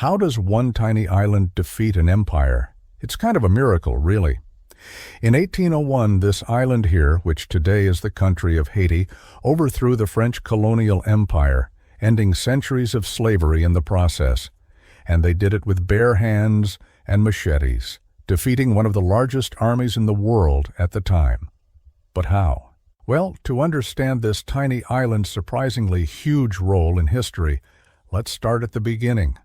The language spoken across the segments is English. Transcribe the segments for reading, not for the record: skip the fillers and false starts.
How does one tiny island defeat an empire? It's kind of a miracle, really. In 1801, this island here, which today is the country of Haiti, overthrew the French colonial empire, ending centuries of slavery in the process. And they did it with bare hands and machetes, defeating one of the largest armies in the world at the time. But how? Well, to understand this tiny island's surprisingly huge role in history, let's start at the beginning.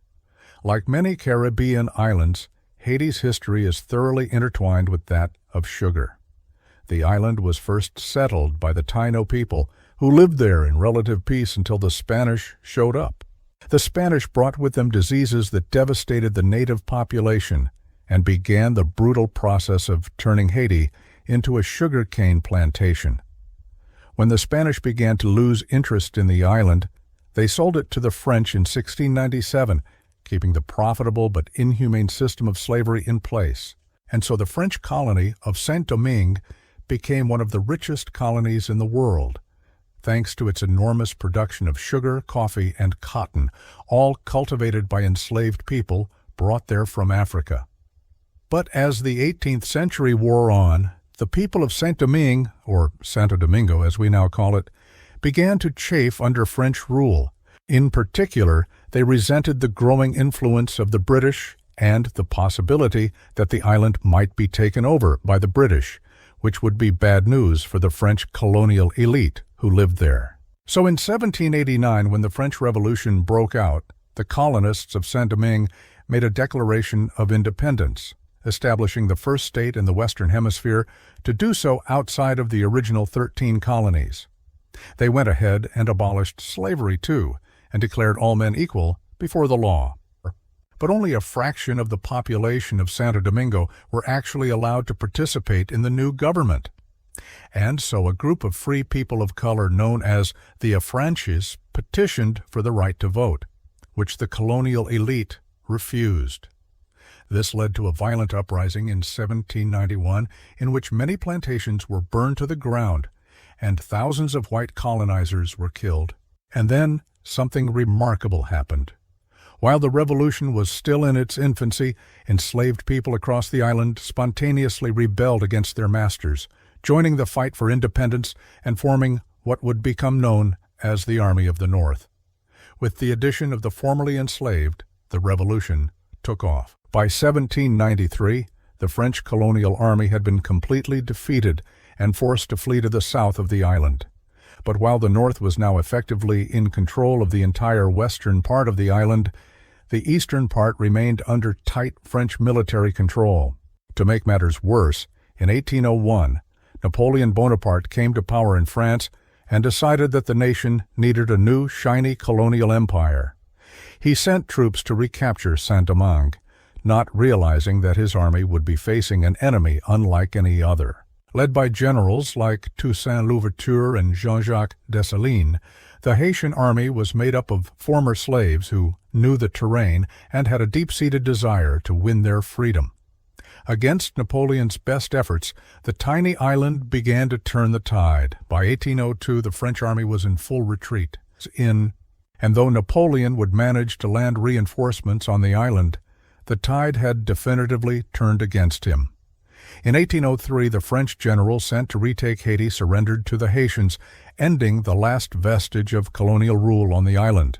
Like many Caribbean islands, Haiti's history is thoroughly intertwined with that of sugar. The island was first settled by the Taino people, who lived there in relative peace until the Spanish showed up. The Spanish brought with them diseases that devastated the native population and began the brutal process of turning Haiti into a sugarcane plantation. When the Spanish began to lose interest in the island, they sold it to the French in 1697, keeping the profitable but inhumane system of slavery in place. And so the French colony of Saint-Domingue became one of the richest colonies in the world, thanks to its enormous production of sugar, coffee, and cotton, all cultivated by enslaved people brought there from Africa. But as the 18th century wore on, the people of Saint-Domingue, or Santo Domingo as we now call it, began to chafe under French rule. In particular, they resented the growing influence of the British and the possibility that the island might be taken over by the British, which would be bad news for the French colonial elite who lived there. So in 1789, when the French Revolution broke out, the colonists of Saint-Domingue made a declaration of independence, establishing the first state in the Western Hemisphere to do so outside of the original 13 colonies. They went ahead and abolished slavery too, and declared all men equal before the law. But only a fraction of the population of Santo Domingo were actually allowed to participate in the new government. And so a group of free people of color known as the affranchis petitioned for the right to vote, which the colonial elite refused. This led to a violent uprising in 1791 in which many plantations were burned to the ground and thousands of white colonizers were killed. And then something remarkable happened. While the revolution was still in its infancy, enslaved people across the island spontaneously rebelled against their masters, joining the fight for independence and forming what would become known as the Army of the North. With the addition of the formerly enslaved, the revolution took off. By 1793, the French colonial army had been completely defeated and forced to flee to the south of the island. But while the North was now effectively in control of the entire western part of the island, the eastern part remained under tight French military control. To make matters worse, in 1801, Napoleon Bonaparte came to power in France and decided that the nation needed a new, shiny colonial empire. He sent troops to recapture Saint-Domingue, not realizing that his army would be facing an enemy unlike any other. Led by generals like Toussaint Louverture and Jean-Jacques Dessalines, the Haitian army was made up of former slaves who knew the terrain and had a deep-seated desire to win their freedom. Against Napoleon's best efforts, the tiny island began to turn the tide. By 1802, the French army was in full retreat. And though Napoleon would manage to land reinforcements on the island, the tide had definitively turned against him. In 1803, the French general sent to retake Haiti surrendered to the Haitians, ending the last vestige of colonial rule on the island.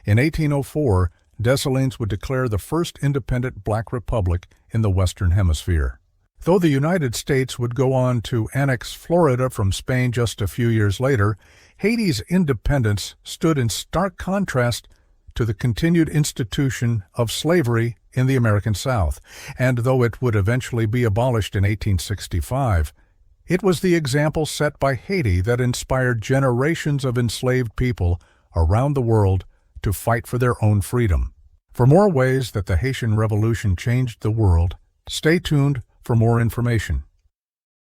In 1804, Dessalines would declare the first independent black republic in the Western Hemisphere. Though the United States would go on to annex Florida from Spain just a few years later, Haiti's independence stood in stark contrast to the continued institution of slavery in the American South, and though it would eventually be abolished in 1865, it was the example set by Haiti that inspired generations of enslaved people around the world to fight for their own freedom. For more ways that the Haitian Revolution changed the world, stay tuned for more information.